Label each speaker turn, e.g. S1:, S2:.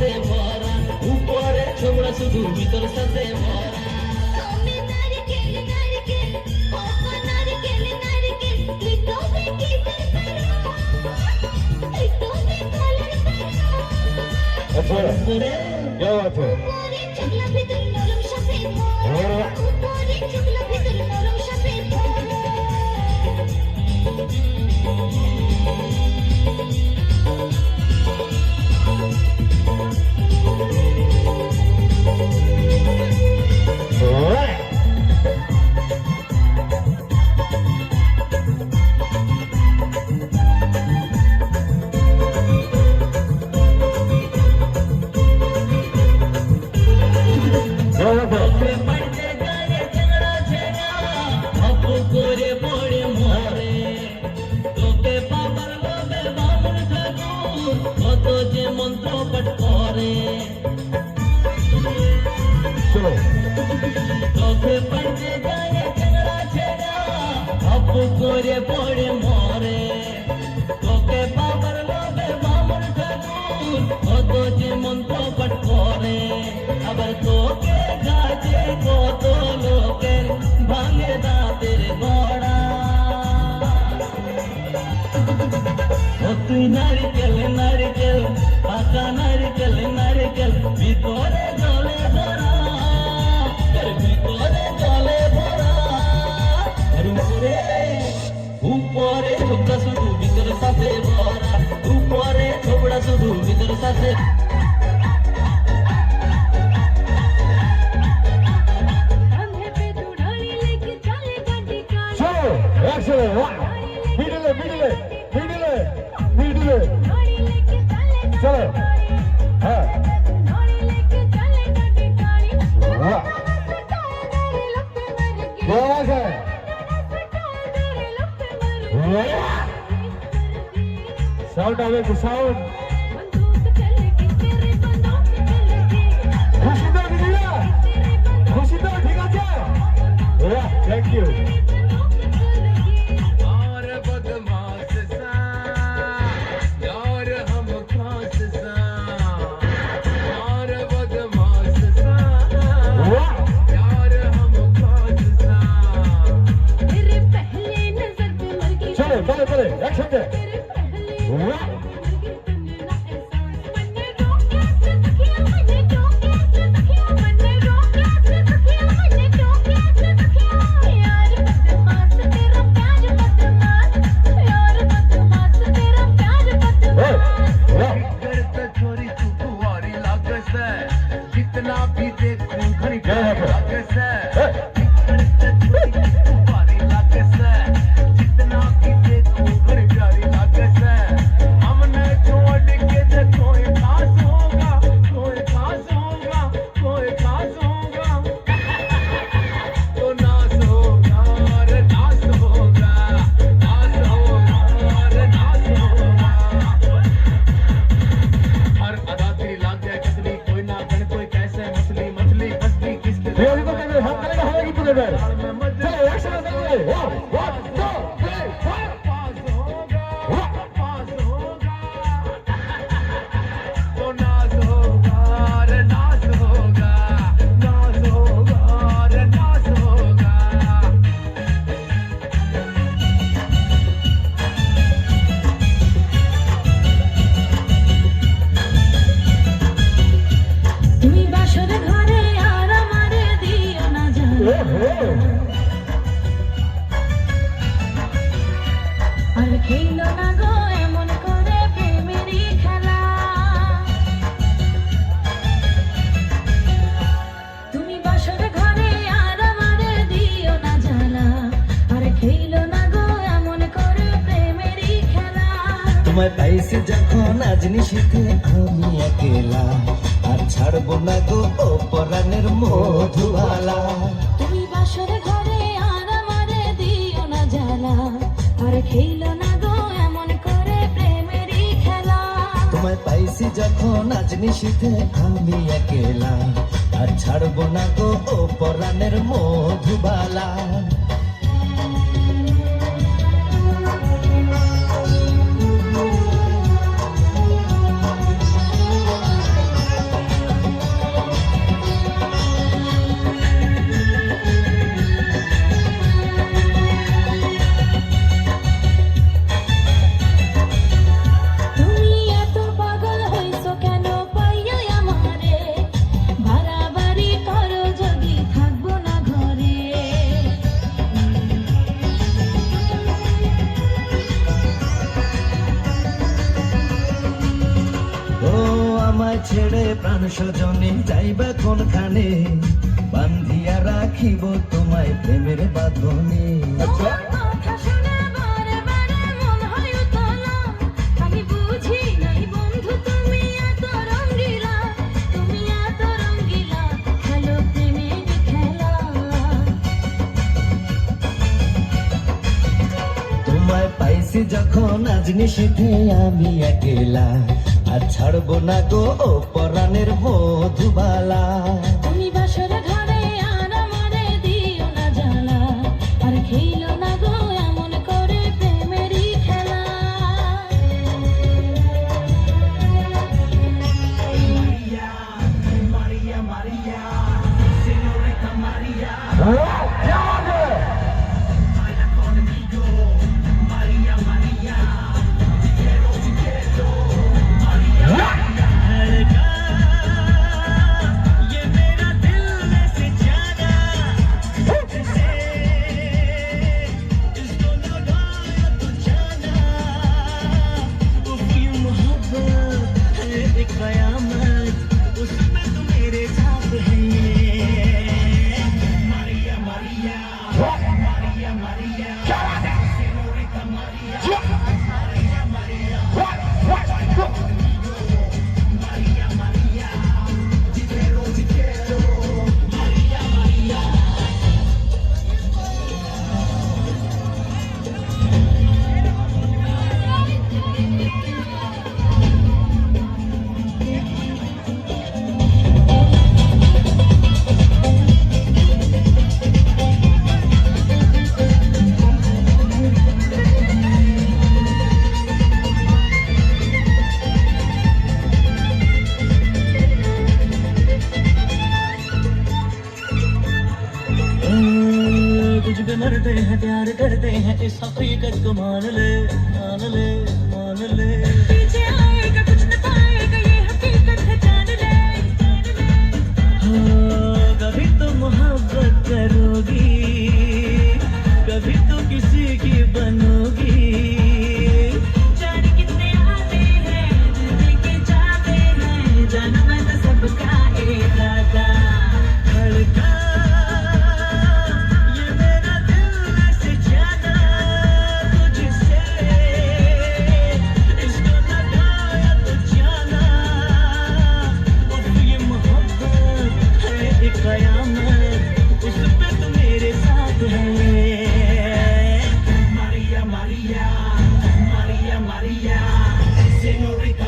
S1: সাথে ভরা উপরে ছোবড়া শুধু ভিতর সাথে ভরা
S2: क्या बात है
S1: পড়ে মরে তোকে বাবার লোভে বামন ঠাকুর কত যে মন্ত্র পাঠ করে আবার তোকে গাছে কত লোকের ভাঙে দাঁতের গড়া ও তুই নারিকেল নারিকেল পাকা নারিকেল নারিকেল ভিতরে জলে ভরা ভিতরে জলে ভরা উপরে ছোবড়া শুধু ভিতর সাথে ভরা উপরে ছোবড়া শুধু ভিতর সাথে
S2: चलो हाँ साउंड आवे तो साउंड खुशी तो ठीक আছে थैंक यू
S3: और बदमाश सा यार हम खास सा और बदमाश सा यार हम खास सा
S4: तेरे पहले नजर पे मर गई
S2: चलो चलो चलो एक्शन दे
S3: जितना भी देखूं घड़ी लागे से जितना भी देखूं घड़ी प्यारी लागे से हमने छोड़ के तो कोई खास होगा कोई खास होगा कोई खास होगा तो नास होगा रे नास होगा नास होगा रे नास होगा हर अदा तेरी लाग जाए कितनी कोई ना गण कोई कैसे मछली मछली मछली किसके
S2: ये तो कहते हम करेंगे हमारी पूरे में चलो एक्शन दे 1 2 3 4
S3: पास होगा तो नास होगा रे नास होगा नास होगा रे नास होगा
S4: তুমি বাসর ঘরে আর আমারে দিও না জানা আর খেলো না গো এমন করে প্রেমেরই খেলা তুমি বাসর ঘরে আর আমারে দিও না জানা আর খেলো না গো এমন করে প্রেমেরই খেলা
S1: তোমায় পাইছি যখন আজ নিশীথে আমি একেলা আর ছাড়বো না গো ও পরাণের মধুবালা
S4: তুমি বাসর ঘরে আর আমারে দিও না জানা আর খেলো না গো এমন করে প্রেমেরই খেলা
S1: তোমায় পাইছি যখন আজ নিশীথে আমি একেলা আর ছাড়বো না গো ও পরাণের মধুবালা প্রাণ স্বজনে যাইবা কোনখানে, বান্ধিয়া রাখিব তোমায় প্রেমের বাঁধনে।
S4: তোমার কথা শুনে বারে বারে মন হয় উতলা, আমি বুঝি নাই বন্ধু তুমি এত রঙ্গিলা, তুমি এত রঙ্গিলা, খেলো প্রেমের খেলা।
S1: তোমায় পাইছি যখন আজ নিশীথে আমি একলা, আর ছাড়বো না গো ও পরাণের মধুবালা।
S4: তুমি বাসর ঘরে আর আমারে দিও না জ্বালা, আর খেইলো না গো এমন করে প্রেমেরই খেলা।
S5: तुझ पे मरते हैं प्यार करते हैं इस हकीकत को मान ले मान ले मान ले।
S4: पीछे आएगा कुछ न पाएगा ये हकीकत है जान ले, जान ले।
S5: हाँ, कभी तो मोहब्बत करोगी, कभी तो किसी की बनोगी।
S4: जाने कितने आते हैं दिल दे के जाते हैं, जाना मैं तो सबका इरादा।
S5: धड़का ये मेरा दिल ऐसे जाना तुझसे, इसको लगाया तो जाना। उफ ये मोहब्बत है एक कयामत, उस पे तो मेरे साथ है।
S3: Maria, Maria, Maria, Maria, señorita